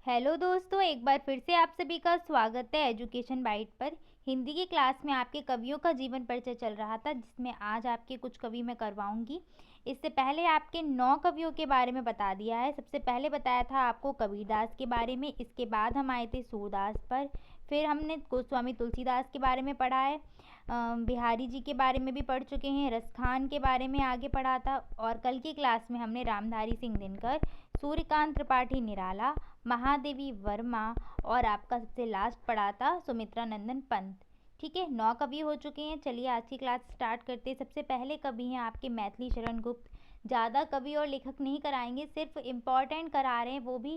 Hello दोस्तों, एक बार फिर से आप सभी का स्वागत है एजुकेशन बाइट पर। हिंदी की क्लास में आपके कवियों का जीवन परिचय चल रहा था, जिसमें आज आपके कुछ कवि मैं करवाऊंगी। इससे पहले आपके 9 कवियों के बारे में बता दिया है। सबसे पहले बताया था आपको कबीरदास के बारे में, इसके बाद हम आए थे सूरदास पर, फिर हमने गोस्वामी तुलसीदास के बारे में पढ़ा है, बिहारी जी के बारे में भी पढ़ चुके हैं, रसखान के बारे में आगे पढ़ा था, और कल की क्लास में हमने रामधारी सिंह दिनकर, सूर्यकांत त्रिपाठी निराला, महादेवी वर्मा और आपका सबसे लास्ट पढ़ा था सुमित्रा नंदन पंत। ठीक है, 9 कवि हो चुके हैं। चलिए आज की क्लास स्टार्ट करते हैं। सबसे पहले कवि हैं आपके मैथिली शरण गुप्त। ज़्यादा कवि और लेखक नहीं कराएंगे, सिर्फ इम्पॉर्टेंट करा रहे हैं, वो भी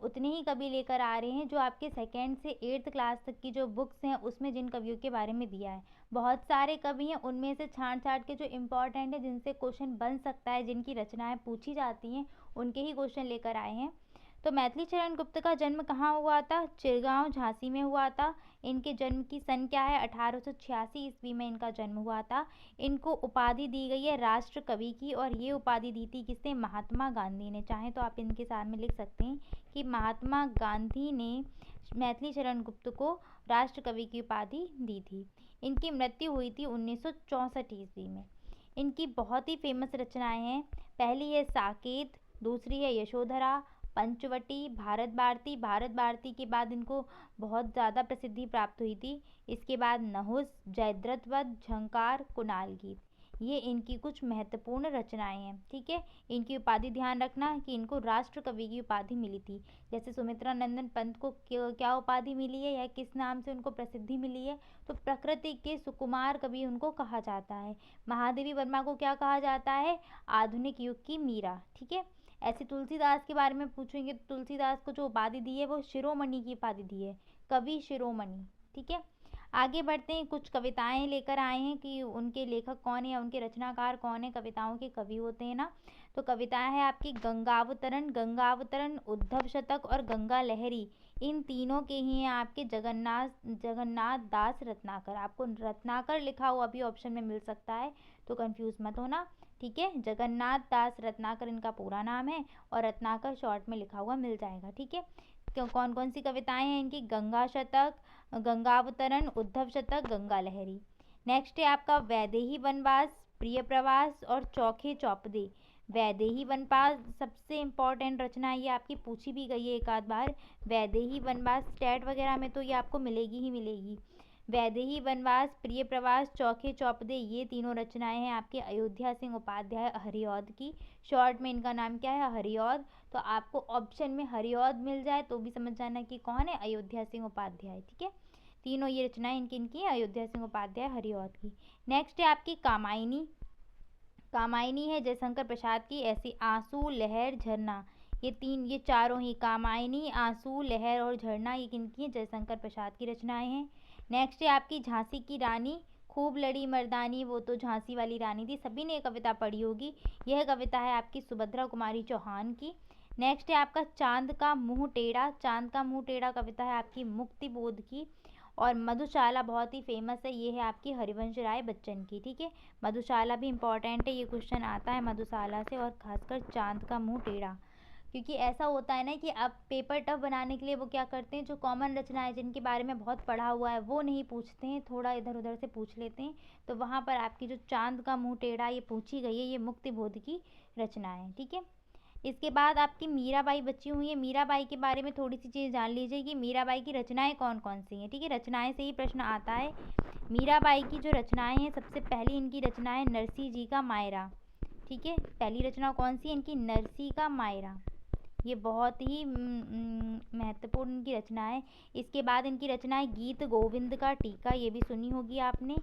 उतने ही कवि लेकर आ रहे हैं जो आपके सेकेंड से 8th क्लास तक की जो बुक्स हैं उसमें जिन कवियों के बारे में दिया है। बहुत सारे कवि हैं, उनमें से छांट छांट के जो इम्पॉर्टेंट है, जिनसे क्वेश्चन बन सकता है, जिनकी रचनाएं पूछी जाती हैं, उनके ही क्वेश्चन लेकर आए हैं। तो मैथिली शरण गुप्त का जन्म कहाँ हुआ था? चिरगांव, झांसी में हुआ था। इनके जन्म की सन क्या है? 1886 ईस्वी में इनका जन्म हुआ था। इनको उपाधि दी गई है राष्ट्र कवि की, और ये उपाधि दी थी किसने? महात्मा गांधी ने। चाहे तो आप इनके सामने लिख सकते हैं कि महात्मा गांधी ने मैथिली शरण गुप्त को राष्ट्र कवि की उपाधि दी थी। इनकी मृत्यु हुई थी 1964 ईस्वी में। इनकी बहुत ही फेमस रचनाएं हैं। पहली है साकेत, दूसरी है यशोधरा, पंचवटी, भारत भारती के बाद इनको बहुत ज़्यादा प्रसिद्धि प्राप्त हुई थी। इसके बाद नहुस, जयद्रथ वध, झंकार, कुणाल गीत, ये इनकी कुछ महत्वपूर्ण रचनाएं हैं। ठीक है, इनकी उपाधि ध्यान रखना कि इनको राष्ट्र कवि की उपाधि मिली थी। जैसे सुमित्रा नंदन पंत को क्या उपाधि मिली है या किस नाम से उनको प्रसिद्धि मिली है? तो प्रकृति के सुकुमार कवि उनको कहा जाता है। महादेवी वर्मा को क्या कहा जाता है? आधुनिक युग की मीरा। ठीक है, ऐसे तुलसीदास के बारे में पूछेंगे तो तुलसीदास को जो उपाधि दी है वो शिरोमणि की उपाधि दी है, कवि शिरोमणि। ठीक है, आगे बढ़ते हैं। कुछ कविताएं लेकर आए हैं कि उनके लेखक कौन है या उनके रचनाकार कौन है। कविताओं के कवि होते हैं ना, तो कविताएं हैं आपकी गंगावतरण, उद्धव शतक और गंगा लहरी। इन तीनों के ही हैं आपके जगन्नाथ दास रत्नाकर। आपको रत्नाकर लिखा हुआ भी ऑप्शन में मिल सकता है, तो कंफ्यूज मत होना। ठीक है, जगन्नाथ दास रत्नाकर इनका पूरा नाम है, और रत्नाकर शॉर्ट में लिखा हुआ मिल जाएगा। ठीक है, तो कौन कौन सी कविताएं हैं इनकी? गंगा शतक, गंगावतरण, उद्धव शतक, गंगा लहरी। नेक्स्ट है आपका वैदेही वनवास, प्रिय प्रवास और चौखे चौपदे। वैदेही वनवास सबसे इम्पॉर्टेंट रचना है, ये आपकी पूछी भी गई है एक आध बार। वैदेही वनवास स्टेट वगैरह में तो ये आपको मिलेगी ही मिलेगी। वैदेही वनवास, प्रिय प्रवास, चौखे चौपदे, ये तीनों रचनाएं हैं आपके अयोध्या सिंह उपाध्याय हरिऔध की। शॉर्ट में इनका नाम क्या है? हरिऔध। तो आपको ऑप्शन में हरिऔध मिल जाए तो भी समझ जाना कि कौन है? अयोध्या सिंह उपाध्याय। ठीक है, तीनों ये रचनाएं इनकी हैं अयोध्या सिंह उपाध्याय हरिऔध की। नेक्स्ट है आपकी कामायनी। कामायनी है जयशंकर प्रसाद की। ऐसी आंसू, लहर, झरना, ये चारों ही, कामायनी, आंसू, लहर और झरना, ये किनकी हैं? जयशंकर प्रसाद की रचनाएं हैं। नेक्स्ट है आपकी झांसी की रानी। खूब लड़ी मर्दानी, वो तो झांसी वाली रानी थी, सभी ने ये कविता पढ़ी होगी। यह कविता है आपकी सुभद्रा कुमारी चौहान की। नेक्स्ट है आपका चांद का मुंह टेढ़ा। चांद का मुंह टेढ़ा कविता है आपकी मुक्ति बोध की। और मधुशाला बहुत ही फेमस है, ये है आपकी हरिवंश राय बच्चन की। ठीक है, मधुशाला भी इम्पॉर्टेंट है, ये क्वेश्चन आता है मधुशाला से, और खासकर चांद का मुंह टेढ़ा। क्योंकि ऐसा होता है ना कि अब पेपर टफ बनाने के लिए वो क्या करते हैं, जो कॉमन रचनाएं जिनके बारे में बहुत पढ़ा हुआ है वो नहीं पूछते हैं, थोड़ा इधर उधर से पूछ लेते हैं। तो वहाँ पर आपकी जो चांद का मुंह टेढ़ा ये पूछी गई है, ये मुक्ति बोध की रचना है। ठीक है, इसके बाद आपकी मीराबाई बची हुई है। मीराबाई के बारे में थोड़ी सी चीज़ जान लीजिए कि मीराबाई की रचनाएं कौन कौन सी हैं। ठीक है, रचनाएं से ही प्रश्न आता है। मीराबाई की जो रचनाएं हैं, सबसे पहली इनकी रचना है नरसी जी का मायरा। ठीक है, पहली रचना कौन सी है इनकी? नरसी का मायरा। ये बहुत ही महत्वपूर्ण इनकी रचना है। इसके बाद इनकी रचना है गीत गोविंद का टीका। ये भी सुनी होगी आपने,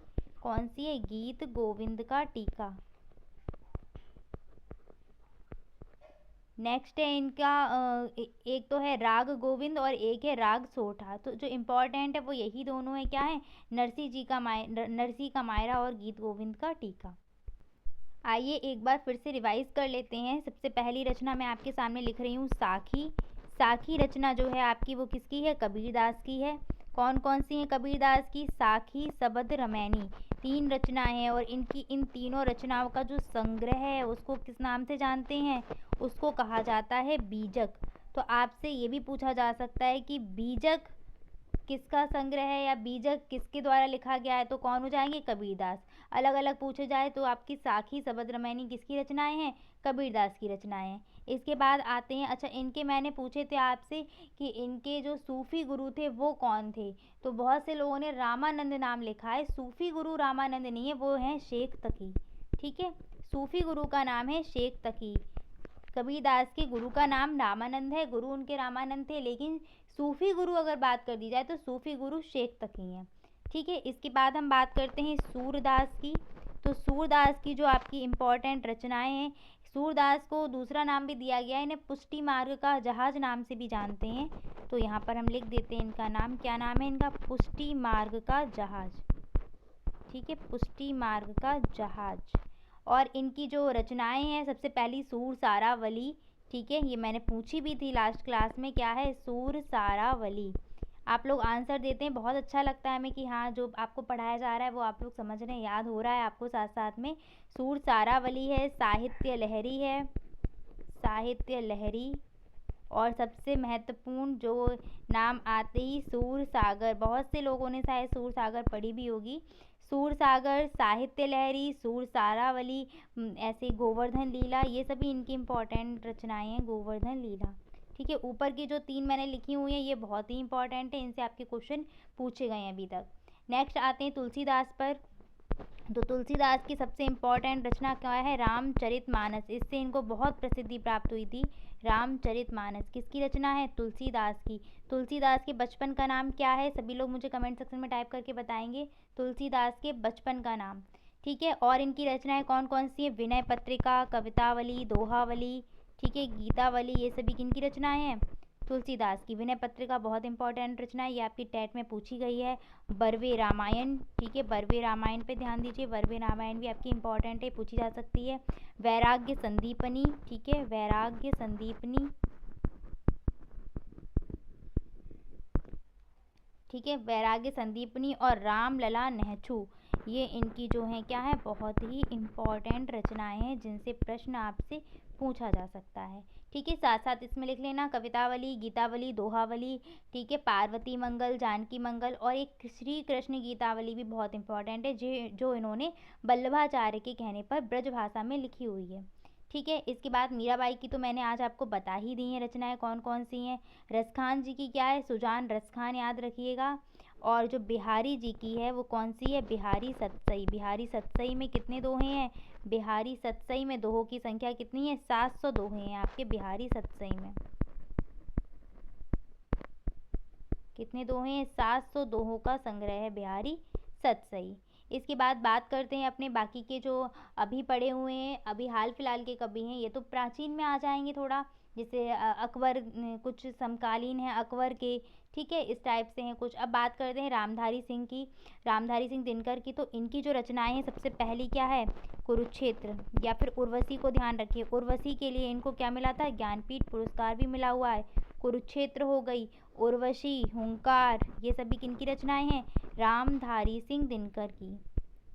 कौन सी है? गीत गोविंद का टीका। नेक्स्ट है इनका एक तो है राग गोविंद और एक है राग सोठा। तो जो इम्पोर्टेंट है वो यही दोनों है, क्या है? नरसी का मायरा और गीत गोविंद का टीका। आइए एक बार फिर से रिवाइज कर लेते हैं। सबसे पहली रचना मैं आपके सामने लिख रही हूँ साखी। साखी रचना जो है आपकी वो किसकी है? कबीरदास की है। कौन कौन सी हैं कबीरदास की? साखी, सबद, रमैनी, 3 रचनाएं हैं, और इनकी इन तीनों रचनाओं का जो संग्रह है उसको किस नाम से जानते हैं? उसको कहा जाता है बीजक। तो आपसे ये भी पूछा जा सकता है कि बीजक किसका संग्रह है या बीजक किसके द्वारा लिखा गया है, तो कौन हो जाएंगे, कबीरदास। अलग अलग पूछे जाए तो आपकी साखी शबद रामायणी किसकी रचनाएं हैं, कबीरदास की रचनाएं हैं। इसके बाद आते हैं, अच्छा इनके मैंने पूछे थे आपसे कि इनके जो सूफी गुरु थे वो कौन थे, तो बहुत से लोगों ने रामानंद नाम लिखा है। सूफी गुरु रामानंद नहीं है, वो हैं शेख तकी। ठीक है, सूफी गुरु का नाम है शेख तकी। कबीरदास के गुरु का नाम रामानंद है, गुरु उनके रामानंद थे, लेकिन सूफी गुरु अगर बात कर दी जाए तो सूफी गुरु शेख तकी हैं। ठीक है, इसके बाद हम बात करते हैं सूरदास की। तो सूरदास की जो आपकी इम्पोर्टेंट रचनाएं हैं, सूरदास को दूसरा नाम भी दिया गया है, इन्हें पुष्टि मार्ग का जहाज नाम से भी जानते हैं। तो यहाँ पर हम लिख देते हैं इनका नाम, क्या नाम है इनका, पुष्टि मार्ग का जहाज। ठीक है, पुष्टि मार्ग का जहाज। और इनकी जो रचनाएं हैं, सबसे पहली सूरसारावली। ठीक है, ये मैंने पूछी भी थी लास्ट क्लास में, क्या है, सूरसारावली। आप लोग आंसर देते हैं, बहुत अच्छा लगता है हमें कि हाँ जो आपको पढ़ाया जा रहा है वो आप लोग समझ रहे हैं, याद हो रहा है आपको साथ साथ में। सूरसारावली है, साहित्य लहरी है, साहित्य लहरी। और सबसे महत्वपूर्ण जो नाम आते ही सूरसागर, बहुत से लोगों ने शायद सूरसागर पढ़ी भी होगी। सूरसागर, साहित्य लहरी, सूरसारावली, ऐसे गोवर्धन लीला, ये सभी इनकी इम्पोर्टेंट रचनाएं हैं, गोवर्धन लीला। ठीक है, ऊपर की जो 3 मैंने लिखी हुई हैं ये बहुत ही इंपॉर्टेंट है, इनसे आपके क्वेश्चन पूछे गए हैं अभी तक। नेक्स्ट आते हैं तुलसीदास पर। तो तुलसीदास की सबसे इम्पोर्टेंट रचना क्या है, रामचरितमानस। इससे इनको बहुत प्रसिद्धि प्राप्त हुई थी। रामचरितमानस किसकी रचना है, तुलसीदास की। तुलसीदास के बचपन का नाम क्या है, सभी लोग मुझे कमेंट सेक्शन में टाइप करके बताएंगे तुलसीदास के बचपन का नाम। ठीक है, और इनकी रचनाएं कौन कौन सी हैं, विनय पत्रिका, कवितावली, दोहावली, ठीक है, गीतावली, ये सभी किनकी रचनाएं हैं, तुलसीदास की। विनय पत्रिका बहुत इंपॉर्टेंट रचना है, ये आपकी टेट में पूछी गई है। बरवे रामायण, ठीक है, बरवे रामायण पे ध्यान दीजिए, बरवे रामायण भी आपकी इंपॉर्टेंट है, पूछी जा सकती है। वैराग्य संदीपनी, ठीक है, वैराग्य संदीपनी, ठीक है, वैराग्य संदीपनी। और रामलला नेहचू, ये इनकी जो है क्या है, बहुत ही इम्पॉर्टेंट रचनाएं हैं जिनसे प्रश्न आपसे पूछा जा सकता है। ठीक है, साथ साथ इसमें लिख लेना कवितावली, गीतावली, दोहावली, ठीक है, पार्वती मंगल, जानकी मंगल, और एक श्री कृष्ण गीतावली भी बहुत इंपॉर्टेंट है जो इन्होंने वल्लभाचार्य के कहने पर ब्रज भाषा में लिखी हुई है। ठीक है, इसके बाद मीराबाई की तो मैंने आज आपको बता ही दी हैं रचनाएं कौन कौन सी हैं। रसखान जी की क्या है, सुजान रसखान, याद रखिएगा। और जो बिहारी जी की है वो कौन सी है, बिहारी सतसई। बिहारी सतसई में कितने दोहे हैं, बिहारी सतसई में दोहों की संख्या कितनी है, 700 दोहे हैं आपके बिहारी सतसई में। कितने दोहे हैं, 700 दोहों का संग्रह है बिहारी सतसई। इसके बाद बात करते हैं अपने बाकी के जो अभी पढ़े हुए हैं, अभी हाल फिलहाल के कवि हैं, ये तो प्राचीन में आ जाएंगे थोड़ा, जैसे अकबर, कुछ समकालीन हैं अकबर के, ठीक है, इस टाइप से हैं कुछ। अब बात करते हैं रामधारी सिंह की, रामधारी सिंह दिनकर की। तो इनकी जो रचनाएं हैं, सबसे पहली क्या है, कुरुक्षेत्र, या फिर उर्वशी को ध्यान रखिए, उर्वशी के लिए इनको क्या मिला था, ज्ञानपीठ पुरस्कार भी मिला हुआ है। कुरुक्षेत्र हो गई, उर्वशी, हुंकार, ये सभी किनकी रचनाएं हैं, रामधारी सिंह दिनकर की।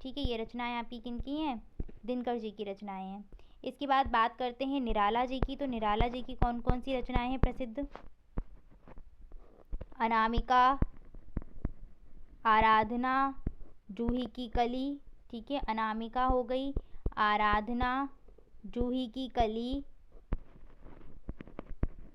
ठीक है, ये रचनाएं आपकी किनकी हैं, दिनकर जी की रचनाएं हैं। इसके बाद बात करते हैं निराला जी की। तो निराला जी की कौन कौन सी रचनाएं हैं प्रसिद्ध, अनामिका, आराधना, जूही की कली, ठीक है, अनामिका हो गई, आराधना, जूही की कली,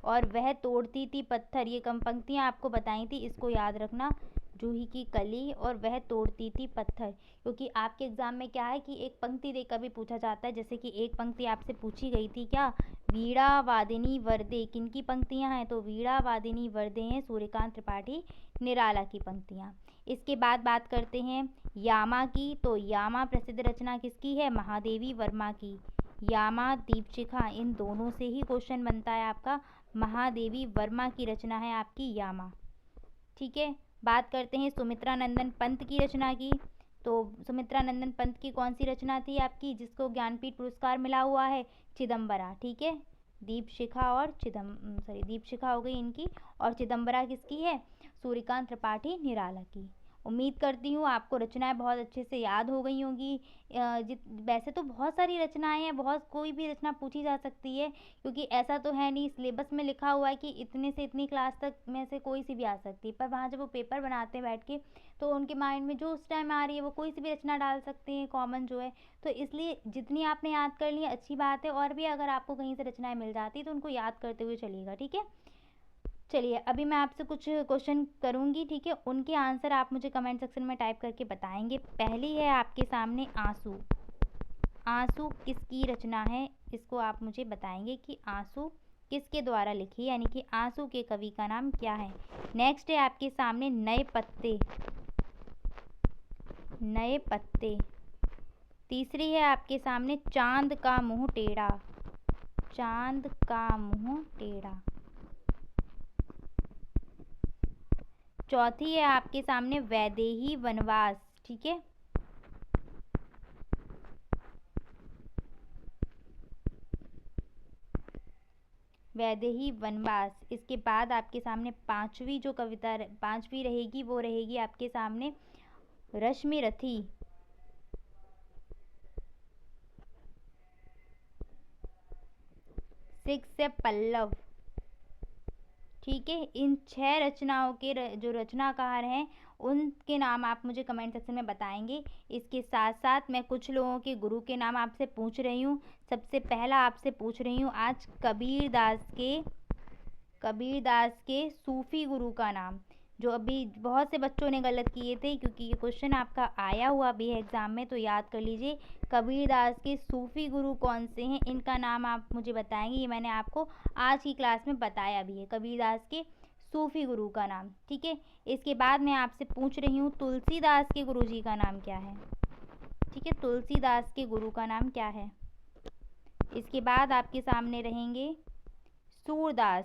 और वह तोड़ती थी पत्थर, ये कम पंक्तियाँ आपको बताई थी, इसको याद रखना, जूही की कली और वह तोड़ती थी पत्थर। क्योंकि आपके एग्जाम में क्या है कि एक पंक्ति देकर भी पूछा जाता है, जैसे कि एक पंक्ति आपसे पूछी गई थी क्या, वीणा वादिनी वरदे, किनकी पंक्तियां हैं, तो वीणा वादिनी वरदे हैं सूर्यकांत त्रिपाठी निराला की पंक्तियां। इसके बाद बात करते हैं यामा की। तो यामा प्रसिद्ध रचना किसकी है, महादेवी वर्मा की। यामा, दीपशिखा, इन दोनों से ही क्वेश्चन बनता है आपका, महादेवी वर्मा की रचना है आपकी यामा। ठीक है, बात करते हैं सुमित्रा नंदन पंत की रचना की। तो सुमित्रा नंदन पंत की कौन सी रचना थी आपकी जिसको ज्ञानपीठ पुरस्कार मिला हुआ है, चिदम्बरा। ठीक है, दीपशिखा और दीपशिखा हो गई इनकी, और चिदम्बरा किसकी है, सूर्यकांत त्रिपाठी निराला की। उम्मीद करती हूँ आपको रचनाएं बहुत अच्छे से याद हो गई होंगी। वैसे तो बहुत सारी रचनाएं हैं, बहुत कोई भी रचना पूछी जा सकती है, क्योंकि ऐसा तो है नहीं सिलेबस में लिखा हुआ है कि इतने से इतनी क्लास तक में से कोई सी भी आ सकती है, पर वहाँ जब वो पेपर बनाते हैं बैठ के, तो उनके माइंड में जो उस टाइम आ रही है वो कोई सी भी रचना डाल सकते हैं कॉमन जो है। तो इसलिए जितनी आपने याद कर ली अच्छी बात है, और भी अगर आपको कहीं से रचनाएं मिल जाती तो उनको याद करते हुए चलिएगा, ठीक है। चलिए अभी मैं आपसे कुछ क्वेश्चन करूँगी, ठीक है, उनके आंसर आप मुझे कमेंट सेक्शन में टाइप करके बताएंगे। पहली है आपके सामने आंसू। आंसू किसकी रचना है, इसको आप मुझे बताएंगे कि आंसू किसके द्वारा लिखी, यानी कि आंसू के कवि का नाम क्या है। नेक्स्ट है आपके सामने नए पत्ते। नए पत्ते। तीसरी है आपके सामने चांद का मुंह टेढ़ा। चांद का मुंह टेढ़ा। चौथी है आपके सामने वैदेही वनवास, ठीक है। वैदेही वनवास। इसके बाद आपके सामने पांचवी जो कविता पांचवी रहेगी वो रहेगी आपके सामने रश्मि रथी। सिक्स है पल्लव, ठीक है। इन 6 रचनाओं के जो रचनाकार हैं उनके नाम आप मुझे कमेंट सेक्शन में बताएंगे। इसके साथ साथ मैं कुछ लोगों के गुरु के नाम आपसे पूछ रही हूँ। सबसे पहला आपसे पूछ रही हूँ आज कबीरदास के सूफी गुरु का नाम, जो अभी बहुत से बच्चों ने गलत किए थे, क्योंकि ये क्वेश्चन आपका आया हुआ भी है एग्ज़ाम में, तो याद कर लीजिए। कबीरदास के सूफी गुरु कौन से हैं, इनका नाम आप मुझे बताएंगे। ये मैंने आपको आज की क्लास में बताया भी है, कबीरदास के सूफी गुरु का नाम, ठीक है। इसके बाद मैं आपसे पूछ रही हूँ तुलसीदास के गुरु जी का नाम क्या है, ठीक है। तुलसीदास के गुरु का नाम क्या है। इसके बाद आपके सामने रहेंगे सूरदास,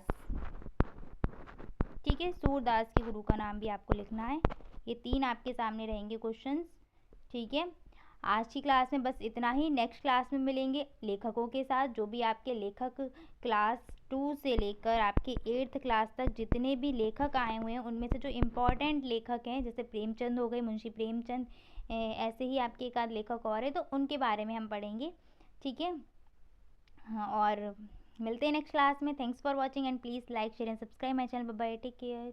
ठीक है। सूरदास के गुरु का नाम भी आपको लिखना है। ये 3 आपके सामने रहेंगे क्वेश्चंस, ठीक है। आज की क्लास में बस इतना ही। नेक्स्ट क्लास में मिलेंगे लेखकों के साथ, जो भी आपके लेखक क्लास 2 से लेकर आपके 8th क्लास तक जितने भी लेखक आए हुए हैं, उनमें से जो इम्पोर्टेंट लेखक हैं, जैसे प्रेमचंद हो गए, मुंशी प्रेमचंद, ऐसे ही आपके एक आध लेखक और है, तो उनके बारे में हम पढ़ेंगे, ठीक है। हाँ, और मिलते हैं नेक्स्ट क्लास में। Thanks for watching and please like share and subscribe my channel. Bye bye, take care.